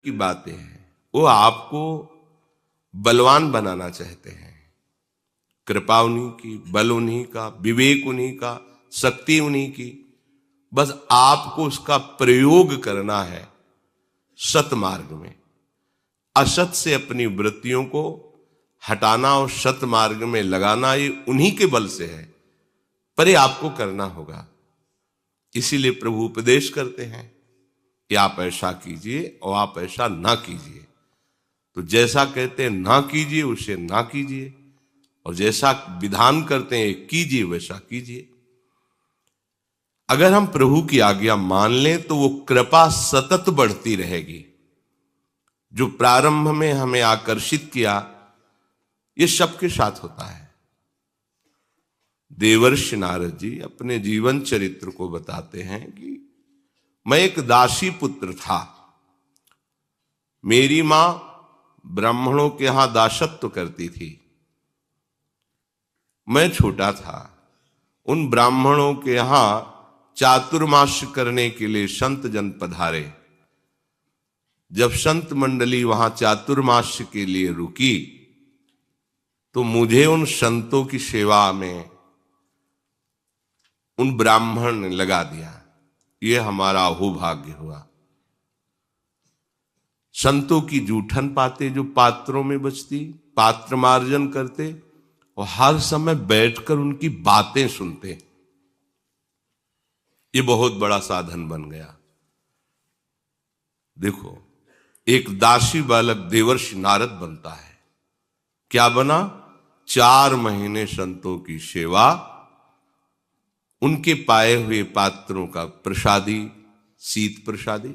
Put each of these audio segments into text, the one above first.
की बातें हैं, वो आपको बलवान बनाना चाहते हैं। कृपा उन्हीं की, बल उन्हीं का, विवेक उन्हीं का, शक्ति उन्हीं की। बस आपको उसका प्रयोग करना है सत मार्ग में। असत से अपनी वृत्तियों को हटाना और सत मार्ग में लगाना, ये उन्हीं के बल से है, पर ये आपको करना होगा। इसीलिए प्रभु उपदेश करते हैं कि आप ऐसा कीजिए और आप ऐसा ना कीजिए। तो जैसा कहते हैं ना कीजिए उसे ना कीजिए, और जैसा विधान करते हैं कीजिए वैसा कीजिए। अगर हम प्रभु की आज्ञा मान लें तो वो कृपा सतत बढ़ती रहेगी। जो प्रारंभ में हमें आकर्षित किया, ये सबके साथ होता है। देवर्षि नारद जी अपने जीवन चरित्र को बताते हैं कि मैं एक दासी पुत्र था। मेरी मां ब्राह्मणों के यहां दासत्व करती थी। मैं छोटा था। उन ब्राह्मणों के यहां चातुर्मास्य करने के लिए संत जन पधारे। जब संत मंडली वहां चातुर्मास्य के लिए रुकी तो मुझे उन संतों की सेवा में उन ब्राह्मण ने लगा दिया। ये हमारा अहोभाग्य हुआ। संतों की जूठन पाते जो पात्रों में बचती, पात्र मार्जन करते और हर समय बैठकर उनकी बातें सुनते, ये बहुत बड़ा साधन बन गया। देखो, एक दासी बालक देवर्षि नारद बनता है। क्या बना? 4 महीने संतों की सेवा, उनके पाए हुए पात्रों का प्रसादी, शीत प्रसादी,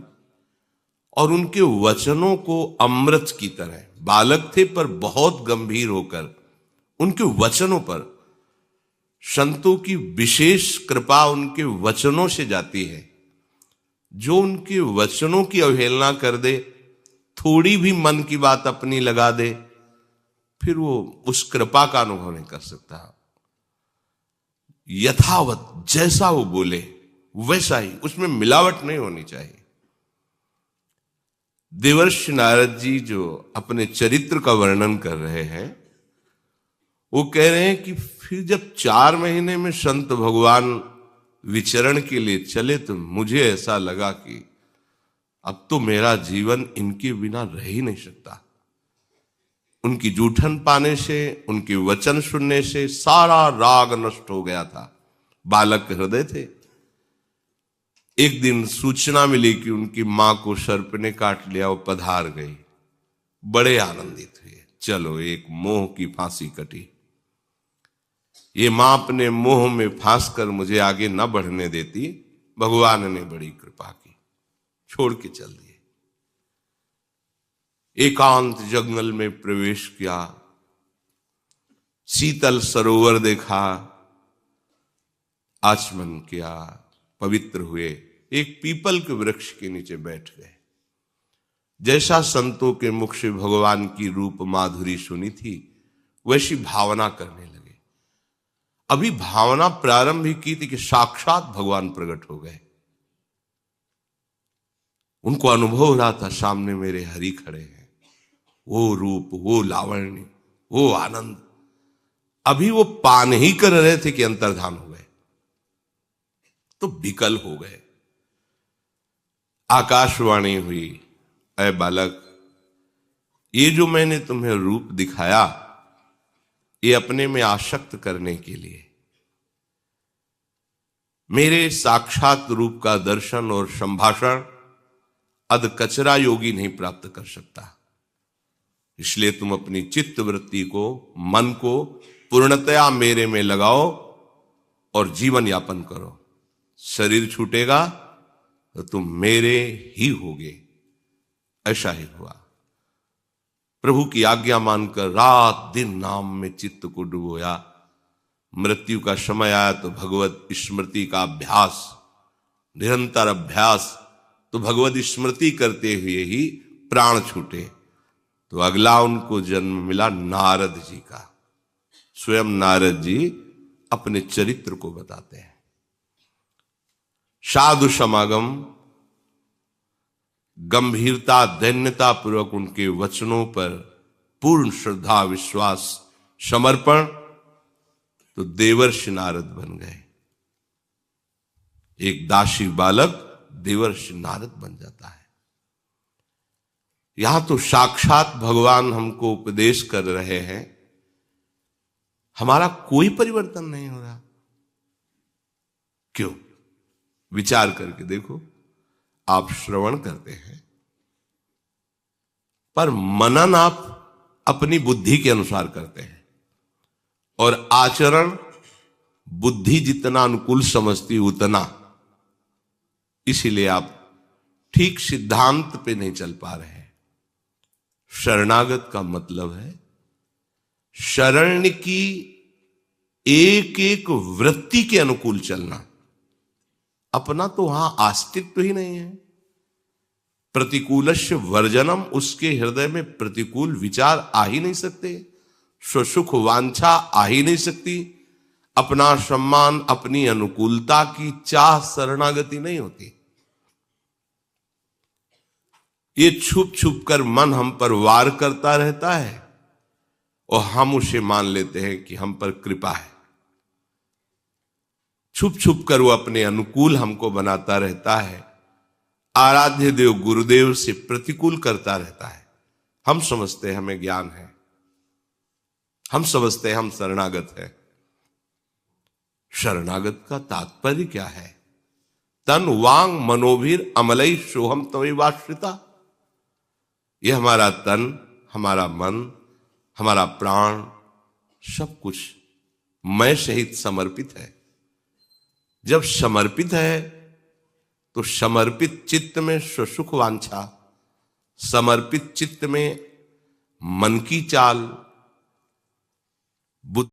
और उनके वचनों को अमृत की तरह, बालक थे पर बहुत गंभीर होकर उनके वचनों पर, संतों की विशेष कृपा उनके वचनों से जाती है। जो उनके वचनों की अवहेलना कर दे, थोड़ी भी मन की बात अपनी लगा दे, फिर वो उस कृपा का अनुभव नहीं कर सकता। यथावत जैसा वो बोले वैसा ही, उसमें मिलावट नहीं होनी चाहिए। देवर्षि नारद जी जो अपने चरित्र का वर्णन कर रहे हैं, वो कह रहे हैं कि फिर जब 4 महीने में संत भगवान विचरण के लिए चले तो मुझे ऐसा लगा कि अब तो मेरा जीवन इनके बिना रह ही नहीं सकता। उनकी जूठन पाने से, उनके वचन सुनने से सारा राग नष्ट हो गया था। बालक हृदय थे। एक दिन सूचना मिली कि उनकी मां को सर्प ने काट लिया, वो पधार गई। बड़े आनंदित हुए। चलो, एक मोह की फांसी कटी। ये मां अपने मोह में फांस कर मुझे आगे न बढ़ने देती, भगवान ने बड़ी कृपा की, छोड़ के चल दिए। एकांत जंगल में प्रवेश किया, शीतल सरोवर देखा, आचमन किया, पवित्र हुए, एक पीपल के वृक्ष के नीचे बैठ गए। जैसा संतों के मुख से भगवान की रूप माधुरी सुनी थी, वैसी भावना करने लगे। अभी भावना प्रारंभ ही की थी कि साक्षात भगवान प्रकट हो गए। उनको अनुभव हो रहा था, सामने मेरे हरि खड़े हैं। वो रूप, वो लावण्य, वो आनंद, अभी वो पान ही कर रहे थे कि अंतर्धान हो गए, तो विकल हो गए। आकाशवाणी हुई, ऐ बालक, ये जो मैंने तुम्हें रूप दिखाया, ये अपने में आसक्त करने के लिए। मेरे साक्षात रूप का दर्शन और संभाषण अध कचरा योगी नहीं प्राप्त कर सकता। इसलिए तुम अपनी चित्त वृत्ति को, मन को पूर्णतया मेरे में लगाओ और जीवन यापन करो। शरीर छूटेगा तो तुम मेरे ही होगे। ऐसा ही हुआ। प्रभु की आज्ञा मानकर रात दिन नाम में चित्त को डुबोया। मृत्यु का समय आया तो भगवत स्मृति का अभ्यास, निरंतर अभ्यास, तो भगवत स्मृति करते हुए ही प्राण छूटे। तो अगला उनको जन्म मिला नारद जी का। स्वयं नारद जी अपने चरित्र को बताते हैं। साधु समागम, गंभीरता दैन्यता पूर्वक उनके वचनों पर पूर्ण श्रद्धा विश्वास समर्पण, तो देवर्षि नारद बन गए। एक दासी बालक देवर्षि नारद बन जाता है। यहां तो साक्षात भगवान हमको उपदेश कर रहे हैं, हमारा कोई परिवर्तन नहीं हो रहा। क्यों? विचार करके देखो। आप श्रवण करते हैं, पर मनन आप अपनी बुद्धि के अनुसार करते हैं, और आचरण बुद्धि जितना अनुकूल समझती उतना, इसीलिए आप ठीक सिद्धांत पे नहीं चल पा रहे हैं। शरणागत का मतलब है शरण की एक एक वृत्ति के अनुकूल चलना। अपना तो वहां अस्तित्व ही नहीं है। प्रतिकूलस्य वर्जनम, उसके हृदय में प्रतिकूल विचार आ ही नहीं सकते, स्वसुख वांछा आ ही नहीं सकती, अपना सम्मान अपनी अनुकूलता की चाह शरणागति नहीं होती। ये छुप छुप कर मन हम पर वार करता रहता है और हम उसे मान लेते हैं कि हम पर कृपा है। छुप छुप कर वो अपने अनुकूल हमको बनाता रहता है, आराध्य देव गुरुदेव से प्रतिकूल करता रहता है। हम समझते हैं हमें ज्ञान है, हम समझते हैं हम शरणागत है। शरणागत का तात्पर्य क्या है? तन वांग मनोभिर अमलई सोहम तवैवाश्रिता। यह हमारा तन, हमारा मन, हमारा प्राण, सब कुछ मैं सहित समर्पित है। जब समर्पित है तो समर्पित चित्त में स्वसुख वांछा, समर्पित चित्त में मन की चाल, बुद्धि